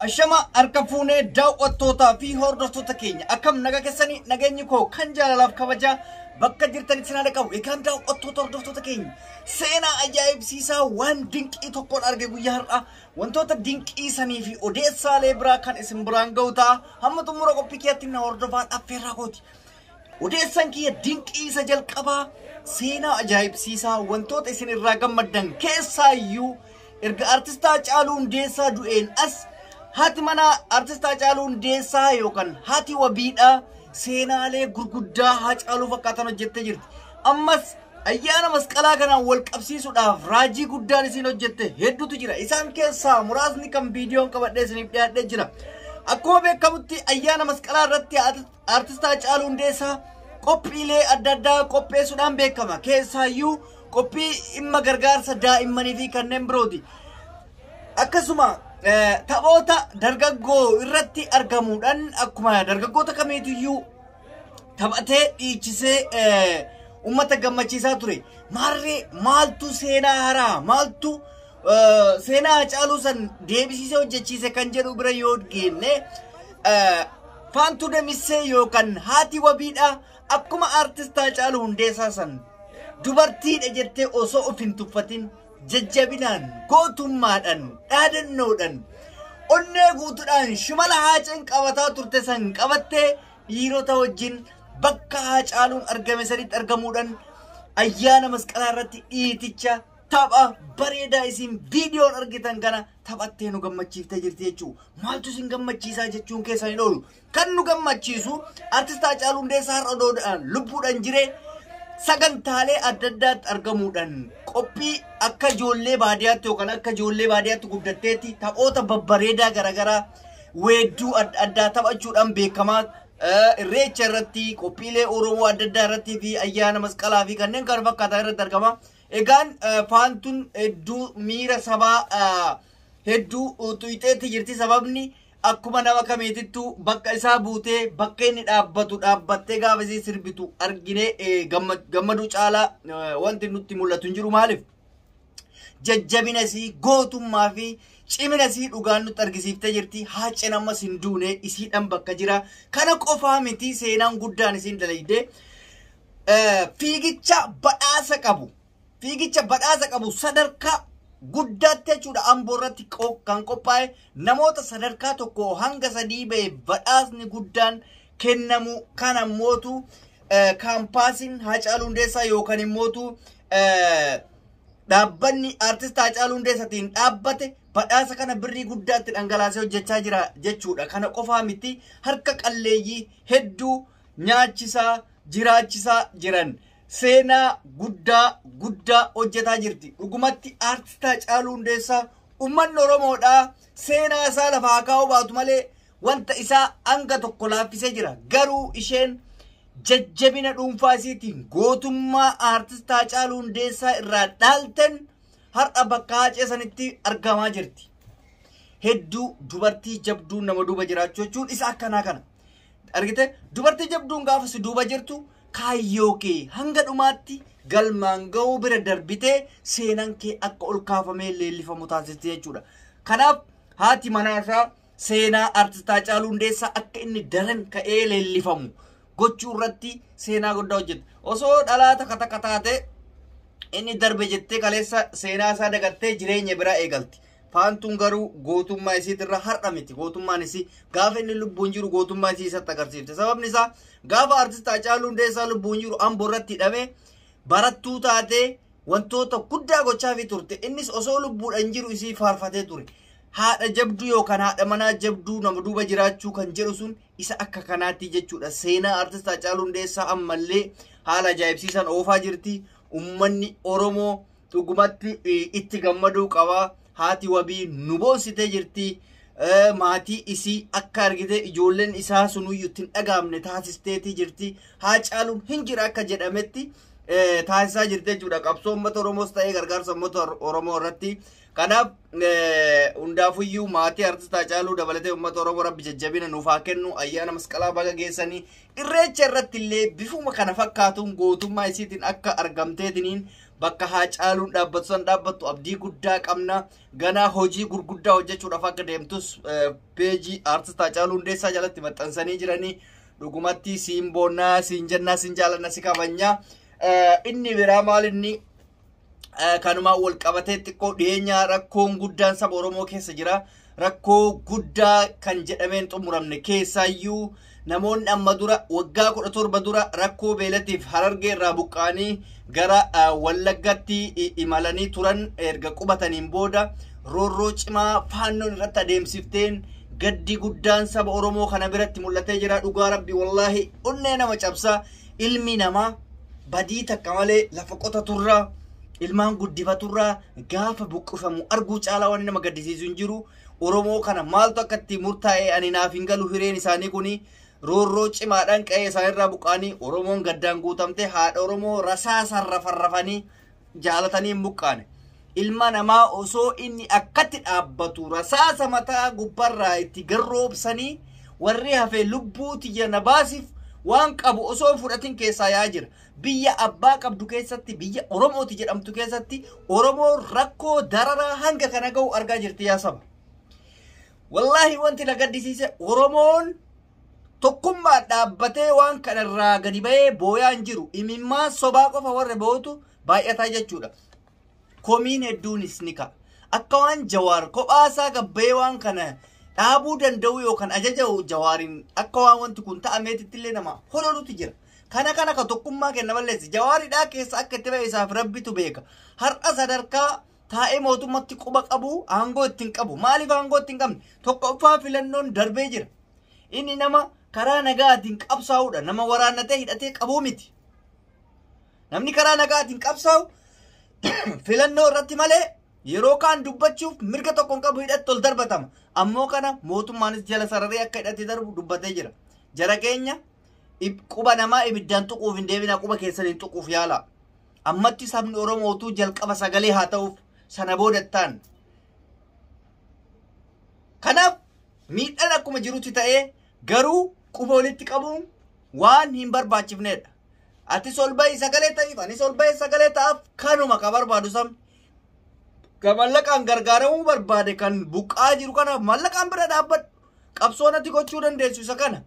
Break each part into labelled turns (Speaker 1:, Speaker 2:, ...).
Speaker 1: Ashama arkafuune daawwattoota fi hordoftoota keenya akkam naga keessanii nageenyi koo kan jaalalaaf kabaja bakka jirtanitti sinaa dhaqabu egaan daawwattoota hordoftoota keenya seenaa ajaa'ibsiisaa waan dinqii tokkoon arge guyyaa har'a wantoota dinqii sanii fi odeessaalee biraa kan isin biraan ga'u ta'a hamma xumura qophii kiyyaatti na hordofaan affeerraa kooti. Odeessaan kiyya dinqii isa jalqabaa seenaa ajaa'ibsiisaa wantoota isin irraa gammaddan keessaayyuu erga artistaa Haacaaluu Hundeessaa du'een as hati mana artista Haacaaluu Hundeessaa yookaan hati wabiidha seenaalee gurguddaa Haacaaluu fakkaatan hojjettee jirti. Ammas ayyaana masqalaa kanaan wal qabsiisuudhaaf raajii guddaan isin hojjette hedduutu jira. Isaan keessaa muraasni kan viidiyoon qabadhee isiniif dhiyaadhee jira. Akkuma beekamutti ayyaana masqalaa irratti artista Haacaaluu Hundeessaa qophiilee adda addaa qopheessuudhaan beekama. Keessaayyuu qophii dhimma gargaarsa daa'immanii fi kanneen birooti. Akkasuma taphoota dargaggoo irratti argamuudhaan akkuma dargaggoota kamiitiyyuu taphatee dhiichisee uummata gammachiisaa ture. Maaltu seenaa haaraa maaltu seenaa Haacaaluu san deebisiisee hojjechiise kan jedhu bira yoo geenne Faantuu Damissee yookaan haati wabiidha akkuma artista Haacaaluu Hundeessaa san dubartiidha jettee osoo of hin tuffatin jajjabinaan gootummaadhaan dhaadannoodhaan onnee guutuudhaan shimala haaceen qabataa turte san qabattee dhiirota wajjin bakka Haacaaluun argame sanitti argamuudhaan ayyaana masqalaa irratti dhiiticha tapha bareedaa isin viidiyoon argitan kana taphattee nu gammachiiftee jirti jechuudha. Maaltu isin gammachiisaa jechuun keessan hin oolu. Kan nu gammachiisu artista Haacaaluu Hundeessaa har'a lubbuudhaan jiree sagantaalee adda addaatti argamuudhaan qophii akka ijoollee baadiyyaatti yookaan akka ijoollee baadiyyaatti guddatteetti taphoota babbareedaa garaagaraa weedduu adda addaa taphachuudhaan beekamaa irreecha irratti qophiilee Oromoo adda addaa irratti fi ayyaana masqalaa fi kanneen kana fakkaatan irratti argama. Egaan faantuun hedduu miira sabaa hedduu tuyxeetti jirti. Sababni akkuma nama kamiitittu bakka isaa buutee bakka inni dhaabbatu dhaabbattee gaafa isii sirbitu arginee gammaduu caalaa wanti nutti mul'atu hin jiru. Maaliif jajjabina isii gootummaa fi cimina isii dhugaan nutti argisiiftee jirti. Haaceen ammas hin duune isiidhaan bakka jira. Kana qofaa miti seenaan guddaan isiin dalagdee fiigicha badhaasa qabu sadarkaa guddaatti jechuudha. Amboo irratti kan qophaa'e namoota sadarkaa tokko hanga 3 ba'e badhaasni guddaan kennamu. Kana mootu kaampaasiin Haacaaluu Hundeessaa yookaan immootu dhaabbanni artista Haacaaluu Hundeessaatiin dhaabbate badhaasa kana birrii guddaatti dhangalaasee hojjechaa jira jechuudha. Kana qofaa miti harka qalleeyyii hedduu nyaachisaa jiraachisaa jiran seenaa guddaa hojjetaa jirti. Dhugumatti artista Haacaaluu Hundeessaa uummanni Oromoodha. Seenaa isaa lafaa kaa'uu baatu malee wanta isaa hanga tokko laaffisee jira. Garuu isheen jajjabina dhuunfaa isiitiin gootummaa artista Haacaaluu Hundeessaa irraa dhaalten har'a bakka haacee sanitti argamaa jirti. Hedduu dubartii jabduun nama duuba jiraachuu jechuun isa akkanaa kana. Argite dubartii jabduun gaafa si duuba jirtu kaayyoo kee hanga dhumaatti galmaan ga'uu bira darbitee seenaan kee akka ol kaafamee leellifamu taasiste jechuudha. Kanaaf haati manaasaa seenaa artista Haacaaluu Hundeessaa akka inni daran ka'ee leellifamu gochuu irratti seenaa guddaa hojjette. Osoo dhalaata katakataate inni darbe jettee kaleessa seenaa isaa dagattee jireenya biraa eegalti. Faantuun garuu gootummaa isiitirra har'a miti. Gootummaan isii gaafa inni lubbuun jiru gootummaa isii isatti agarsiifte. Sababni isaa gaafa artista Haacaaluu Hundeessaa lubbuun jiru Amboo irratti hidhamee barattuu taatee wantoota guddaa gochaafii turte. Innis osoo lubbuudhaan jiru isii faarfatee ture. Haadha jabduu yookaan haadha manaa jabduu nama duuba jiraachuu kan jedhu sun isa akka kanaatti jechuudha. Seenaa artista Haacaaluu Hundeessaa ammallee haala ajaa'ibsiisan oofaa jirti. Uummanni Oromoo dhugumatti itti gammaduu qaba. Haati wabii nu boonsitee jirti. Maatii isii akka argite ijoolleen isaa sunuyyuu ittiin dhagaamne taasisteetii jirti. Haacaaluun hin jira akka jedhametti taasisaa jirti jechuudha. Qabsoo uummata Oromoos ta'ee gargaarsa uummata Oromoo irratti. Kanaaf hundaafuyyuu maatii artista Haacaaluu dabalatee uummata Oromoo rabbi jajjabina nuuf haa kennu. Ayyaana masqalaa baga geessanii irreecha irratti illee bifuma kana fakkaatuun gootummaa isiitiin akka argamteetiniin bakka Haacaaluun dhaabbatu san dhaabbattu abdii guddaa qabna. Ganaa hojii gurguddaa hojjechuudhaaf akka deemtus peejii artist Haacaaluu Hundeessaa jalatti maxxansanii jiranii. Dhugumatti siin boonnaa, siin jennaa, siin jaalanna, si kabajnaa. Inni biraa maal inni kanuma wal qabatee xiqqoo dhiyeenya rakkoon guddaan saba Oromoo keessa jira. Rakkoo guddaa kan jedhameen xumuramne keessaayyuu namoonni amma dura waggaa 17 dura rakkoo beelatiif Harargee irraa buqqaanii gara Wallaggatti imalanii turan erga qubataniin booda roorroo cimaa faannoon irratti adeemsifteen gaddi guddaan saba Oromoo kana biratti mul'atee jira. Dhugaa rabbi wallahi onnee nama cabsa. Ilmi namaa badii takka malee lafa qotaturraa ilmaan guddifaturraa gaafa buqqifamu arguu caalaa waan nama gaddisiisu hin jiru. Oromoo kana maaltu akka itti murtaa'e ani naaf hin galu. Hireen isaanii kuni roorroo cimaadhaan qe'ee isaanirraa buqqaanii Oromoon gaddaan guutamte haadha Oromoo rasaasaan rafarrafanii jaalatanii hin buqqaane. Ilma namaa osoo inni akkatti dhaabbatu rasaasa mataa gubbarraa itti garroobsanii warri hafee lubbuu tiyya na baasiif waan qabu osoo fudhatin keessaa yaa jira. Biyya abbaa qabdu keessatti biyya Oromooti jedhamtu keessatti Oromoo rakkoo dararaa hanga kana ga'u argaa jirti yaa saba. Wallahi wanti na gaddisiise Oromoon tokkummaa dhaabbatee waan kanarraa gadi ba'ee booyaa hin jiru. Imimmaan sobaa qofa warra bootu baay'ataa jechuudha. Komiin hedduunis ni ka'a. Akka waan Jawaar kophaasaa gabbee waan kana dhaabuu danda'u yookaan ajaja'u Jawaariin akka waan wanti kun ta'ameetitti illee nama hodholutu jira. Kana ka tokkummaa kenna balleessi. Jawaaridhaa keessa akka itti ba'e isaaf rabbitu beeka. Har'a sadarkaa taa'ee mootummatti quba qabu aangoo ittiin qabu. Maaliif aangoo ittiin qabne? Tokkoffaa filannoon darbee jira. Inni nama karaa nagaatiin qabsaa'uudha. Nama waraannatee hidhatee qabuu miti. Namni karaa nagaatiin qabsaa'u filannoo irratti malee yeroo kaan dubbachuuf mirga tokkoon qabu hidhatti ol darbatama. Ammoo kana mootummaanis jala sararee akka hidhatti darbu dubbatee jira. Jara keenya quba namaa ibiddaan tuquuf hin deebina quba keessaniin tuquuf yaala. Ammatti sabni Oromootuu jalqaba sagalee haa ta'uuf sana boodattaan. Kanaaf miidhaan akkuma jirutti ta'ee garuu quba walitti qabuun waan hin barbaachifnedha. Ati solba'i sagalee ta'iif anis solba'i sagalee ta'aaf kanuma ka barbaadu sabni. Ka mallaqaan gargaaramuu barbaade kan buqqaa jiru kanaaf mallaqaan bira dhaabbadhu. Qabsoon ati gochuu dandeessu isa kana.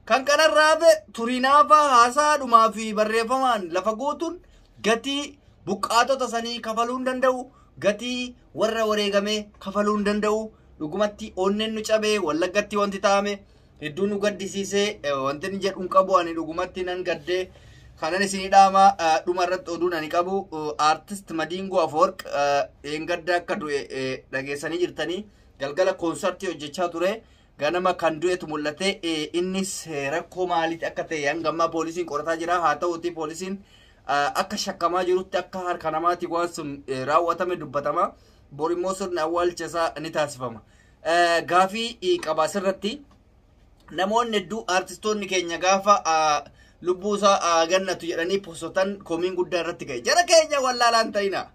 Speaker 1: Kan kanarraa fe turinaafaa haasaadhumaa fi barreeffamaan lafa guutuun gatii buqqaatota sanii kafaluu hin danda'u. Gatii warra wareegamee kafaluu hin danda'u. Dhugumatti onneen nu cabee Wallaggatti wanti ta'ame hedduu nu gaddisiisee wanti ni jedhuun qabu ani dhugumatti nan gaddee kanan isinii dhaama dhuma irratti oduun ani qabu artist Madingo Afworq gadda akka du'e dhageessanii jirtanii galgala koonsartii hojjechaa ture. Ganama kan du'etu mul'ate innis rakkoo maaliiti akka ta'e hanga ammaa poolisiin qorataa jira. Haa ta'uuti poolisiin akka shakkamaa jirutti akka harka namaatti waan sun raawwatame dubbatama. Borimmoo sirni awwaalcha isaa ni taasifama. Gaafii qabaasirratti namoonni hedduu artistoonni keenya gaafa lubbuu isaa gannatu jedhanii postotan komiin guddaa irratti ga'e. Jara keenya wallaalaan ta'ina.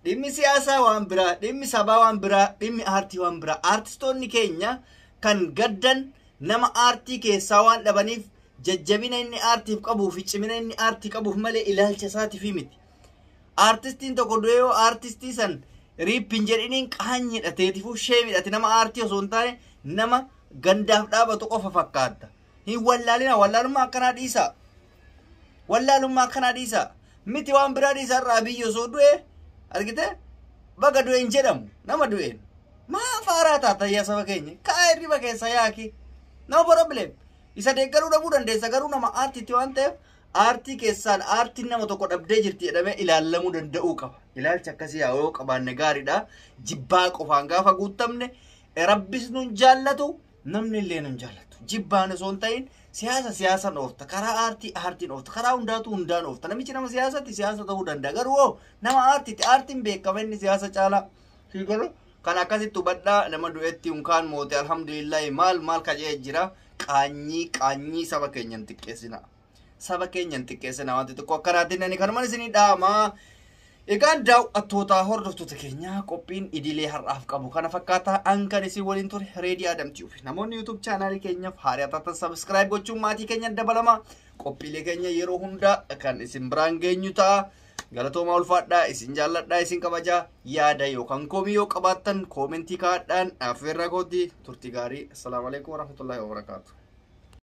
Speaker 1: Dhimmi siyaasaa waan biraa, dhimmi sabaa waan biraa, dhimmi aartii waan biraa. Artistoonni keenya kan gaddan nama aartii keessaa waan dhabaniif jajjabina inni aartiif qabuu fi cimina inni aartii qabuuf malee ilaalcha isaatiif miti. Aartistiin tokko du'ee aartistii san riippiin jedhiniin qaanyidha teetifuuf shee midhate nama aartii osoo hin taane nama gandaaf dhaabatu qofa fakkaata. Hin wallaalina wallaalummaa akkanaa dhiisa. Wallaalummaa akkanaa dhiisa. Miti waan biraa dhiisa irraa biyya osoo du'e argite baga du'e hin jedhamu nama du'een. Maa faaraa taata yaa saba keenya kaa hirriba keessa yaaki. No problem. Isa deeggaruu dhabuu dandeessa garuu nama aartiitti waan ta'eef aartii keessaan aartiin nama tokko dhabdee jirti jedhamee ilaalamuu danda'uu qaba. Ilaalcha akkasii yoo qabaanne gaariidha. Jibbaa qofaan gaafa guutamne rabbis nun jaallatu namni illee nun jaallatu. Jibbaan osoo hin ta'in siyaasaan oofta. Karaa aartiin oofta. Karaa hundaan oofta. Namichi nama siyaasatti siyaasa ta'uu danda'a. Garuu nama aartiitti aartiin beekama inni siyaasa caalaa. Kan akkasitti hubadhaa nama du'etti unkaan moote alhamdulillahi maal kajee jira. Qaanyii saba keenyan xiqqeessina. Saba keenyan xiqqeessina wanti tokko akkanaatiin ani kanumaan isinii dhaama. Egaan daawwattoota hordoftoota keenya qophiin idilee har'aaf qabu kana fakkaata hankan isin waliin ture Reedii Adamtiif. Namoonni YouTube chaanaalii keenyaaf haaraa taatan subscribe gochuun maatii keenya dabalama. Qophiilee keenya yeroo hunda kan isin biraan geenyu ta'a. Galatooma ulfaadhaa isin jaalladhaa isin kabajaa yaada yookaan komii yoo qabaattan koomentii kaa'adhaan affeerraa kooti turtii gaarii. Assalaamu alaikum warahmatullahi wabarakatuh.